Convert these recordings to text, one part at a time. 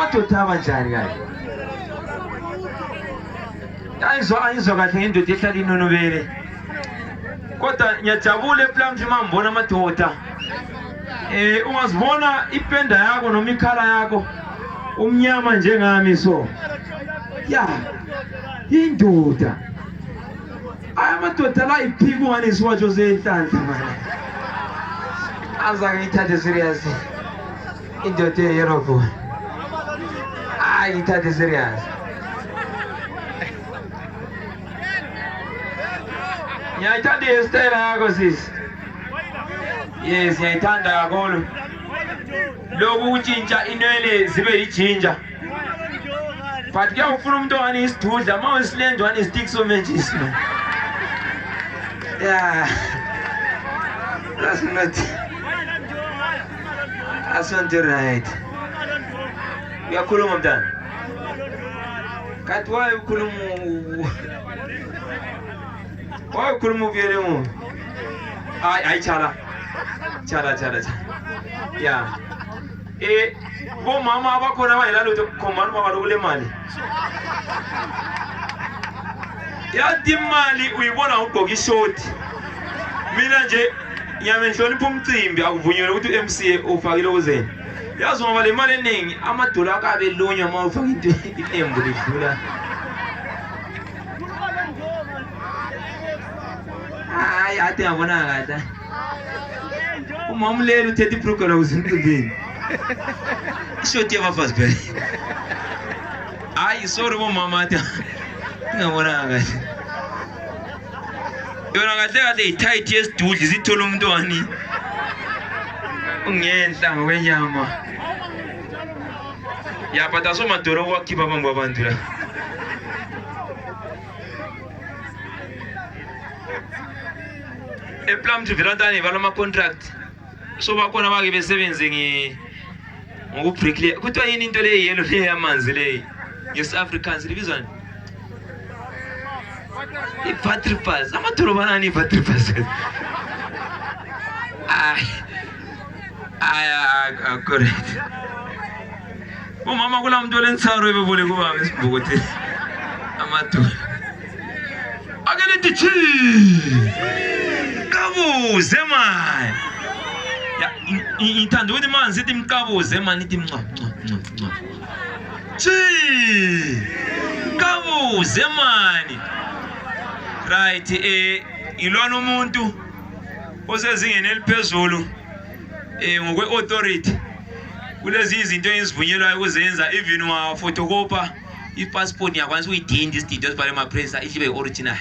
madoda abanjani kahle ayizwa kahle ngendoda ehlala inonobele kodwa ngiyajabula ePlumtree mangibona amadoda ungazibona ipenda yakho noma ikhala yakho umnyama njengami so ya indoda amadoda la iphiko ngani isiwatsho senhlanhla mana azake ngithathe serious indoda yeRobho hayi ngithathe serious ngiyayithanda istyle yakho sisi yes ngiyayithanda kakhulu lokhu utshintsha inwele zibe yijinja but kuyawufuna umuntu ongani isidudla uma usilende wani stick so matches man yeah that's not right uyakhuluma mntana kanti waye ukhuluma uvele mu hayi chala ya bomama abakhona bayilala ukuthi khomani baba lokule mali yathi imali uyibona ugqoka ishoti mina nje ngiyamenhlonipha umcimbi akuvunyelwe ukuthi uMCA ufakile okuzeni yazi ngoba le mali eningi amadola akabe lunywa uma ufaka into inembu lidlula hayi athi ngabona kahle uma umlelo uthethe iprogram uzimcimbini ishoti yabafazi phela hayi sorry bomama athi ngabona kahle yona kahle itight yesidudli sithola umuntu wani ungenhla ngokwenyama yapata so madoro wakhipha abantu abantu la ePlumtree velantani balama contract so bakhona bake besebenze ngokubricklayer kuthiwa yini into le yellow le yamanzi le yes Africans libizwana iPatripas amadoro banani iPatripas correct umama kula muntu olensaro ebebole kuba esibhokothe amadoro akele tichi kabuze man ya ithanda ukuthi manje sithi imkabuze man ithi mncwa chi kabuze man right ilona umuntu osezingeni eliphezulu ngokwe authority kulezi izinto ezivunyelwayo ukuzenza even wa photocopa ipassport yakwanisa uyidinda isidinto esibhale emapresa ibe original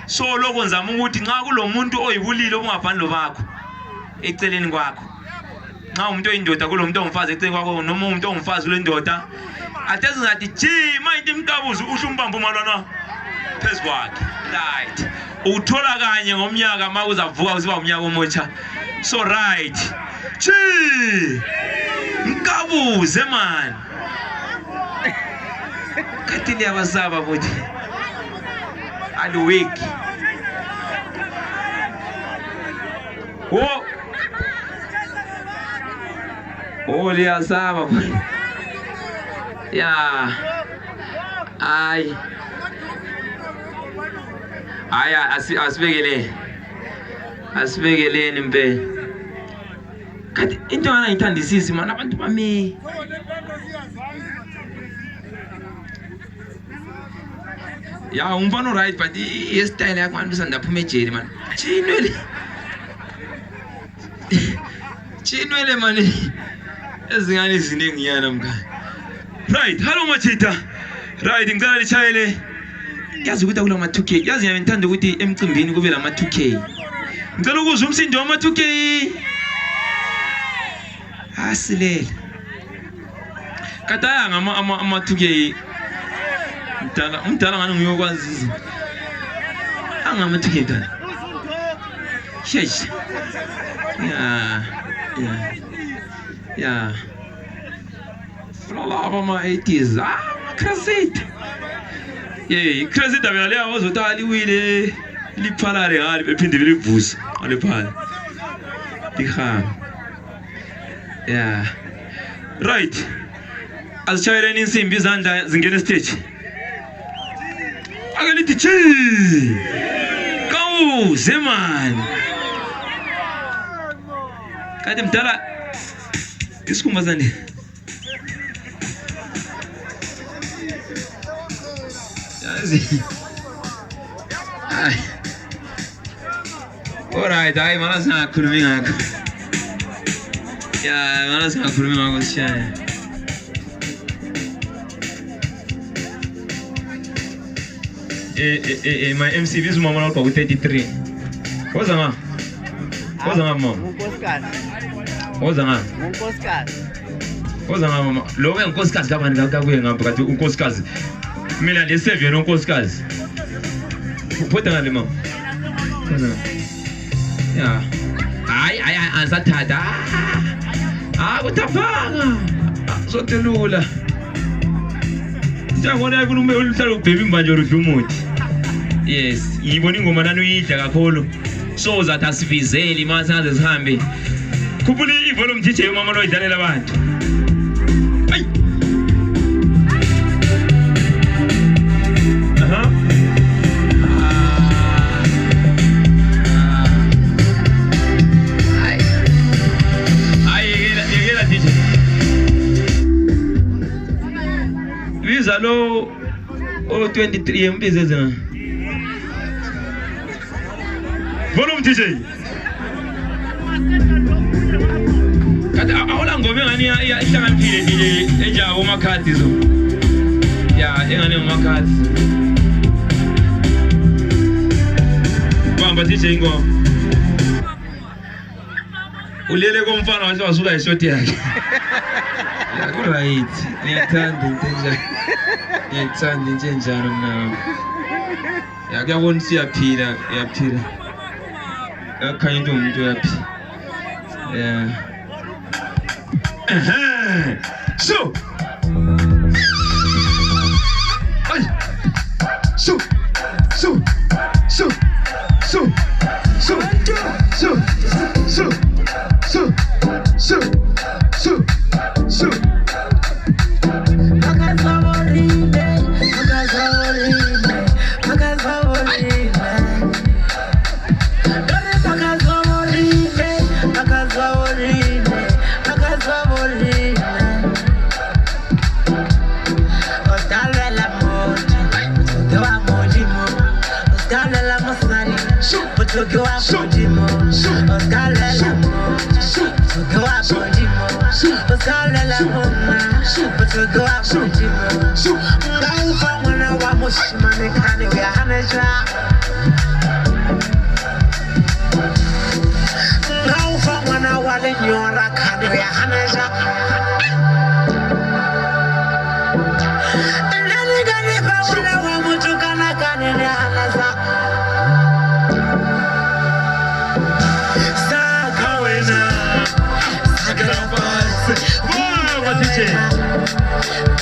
so lokho nzama ukuthi nxa kulomuntu oyibulile obungafani lobakho eceleni kwakho nxa umuntu oyindoda kulomuntu ongumfazi eceleni kwakho noma umuntu ongumfazi kulendoda athe ngathi jima into imkabuzo uhla umbambo malwana phezwakhe right uthola kanye ngomnyaka uma uzavuka usiba umnyaka omutsha so right chi mkabuze man kathini yabasaba futhi aluweki liyasaba futhi ya asibekeleni mpe kathi into ngana ngithandisisi mana abantu bami ya umfana right but style yakho manje sandaphuma ejeli man chinwele mani ezingane iziningi yana mngani right hello machita right ngicela lichayele yazi ukuthi akula ma 2K yazi ngiyabethanda ukuthi emcimbini kube la ma 2K ngicela ukuzwa umsindo wama 2K asilela kataya ama 2K umdala ngani ngiyokwazi izinto angama 2K mdala shesh ya flala ama 80s crazy crazy dabela leyo ozotali wile liphalale ngale bephinde belivusa ngale phala dikha yeah right Azishayeleni insimbi izandla zingena stage. Akalithi chi. Kawuze man. Kade mdala isikumbazane. Yazi. Alright, ay mana singakhulumi ngakho. Ya, mana singakhulumi ngakho sishaya. My MC is mama not 33. What's that? What's that, mom? What's that? What's that, mama? Lowe unkosikazi kabani kakuye ngapha kathi unkosikazi. Mina le save no unkosikazi. Uphoda ngale mama. Yeah. Ay ansathatha. Kutafanga. Sotelula. Njengona kunume uluhlala ubhebi manje oludumuthi. Yes, yibona ingoma nani uyidla kakhulu. So zathi asivizeli manje saze sihambe. Khuphula ivolume DJ mama lo idlalela abantu. Ay. Aha. Yekela DJ. Biza lo 23 mbize zena. Volume DJ. Kati awula ngome ngani ihlakaniphile DJ enjawo makhadi zo. Ya engane ngomakhadi. Bamba DJ ngo. Ulele komfana wathi wasuka ishoti yakhe. Ya ku right. Niyathanda into enjalo. Niyathanda into enjalo mna. Ya kuyabona siyaphila, yaphila. Yakhanya into umuntu yaphi. Yeah. So. Ay. So. So. So. So. So. So. So. So. So. So. So.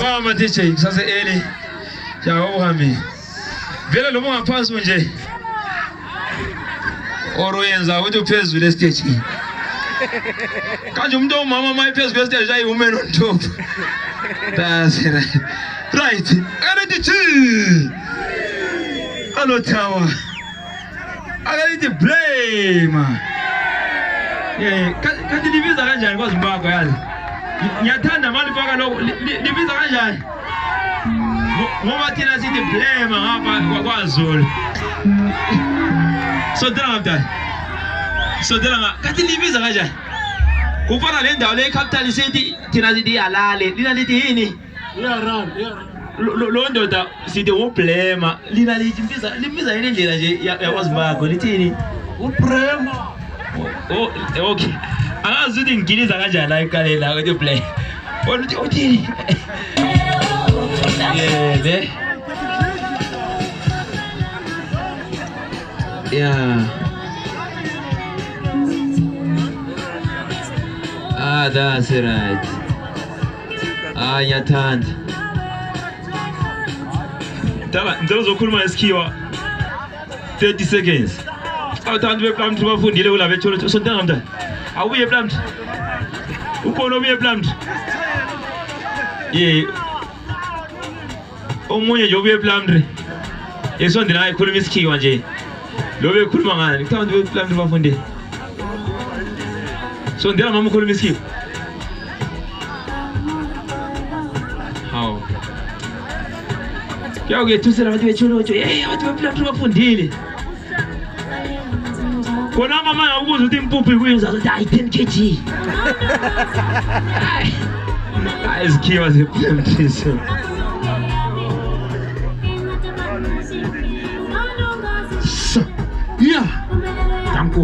Mama DJ kusase eli ya uhambi vele lo ngaphansi nje oroyenza uthi uphezulu le stage kanje umuntu omama mayiphezulu le stage ayi woman on top. That's right already chi alo tawa already blame yeah kanti libiza kanjani kwaZimbabwe yazi ngiyathanda mali baka lo libiza kanjani ngoba thina sithi blame ngapha kwaZulu so dela kanti libiza kanjani kufana le ndawo le capital city thina sithi yalale lina lithi yini lo ndoda sithi ublame lina lithi libiza yini indlela nje yakwaZimbabwe lithini ublame. Oh okay angazi ukuthi ngiliza kanjani la ekalela ukuthi play uthi yeah that's right ngiyathanda ngizokhuluma ngesikhiwa 30 seconds awuthanda beplamthi bafundile kula betholo sontanga mntana awubuye plamthi ukhona obuye plamthi ye omunye nje obeplumdry esondela ayikhuluma isikhiwa nje lo bekhuluma ngani kuthiwa abantu beplumdry bafunde sondela mama ukhuluma isikhiwa hawo kuyawukethusela abantu betsholotsho abantu beplumdry bafundile kona mama ngakubuza ukuthi impuphu ikuyinza ukuthi hayi 10 kg hayi izikhiwa zeplumdry yeah, danke.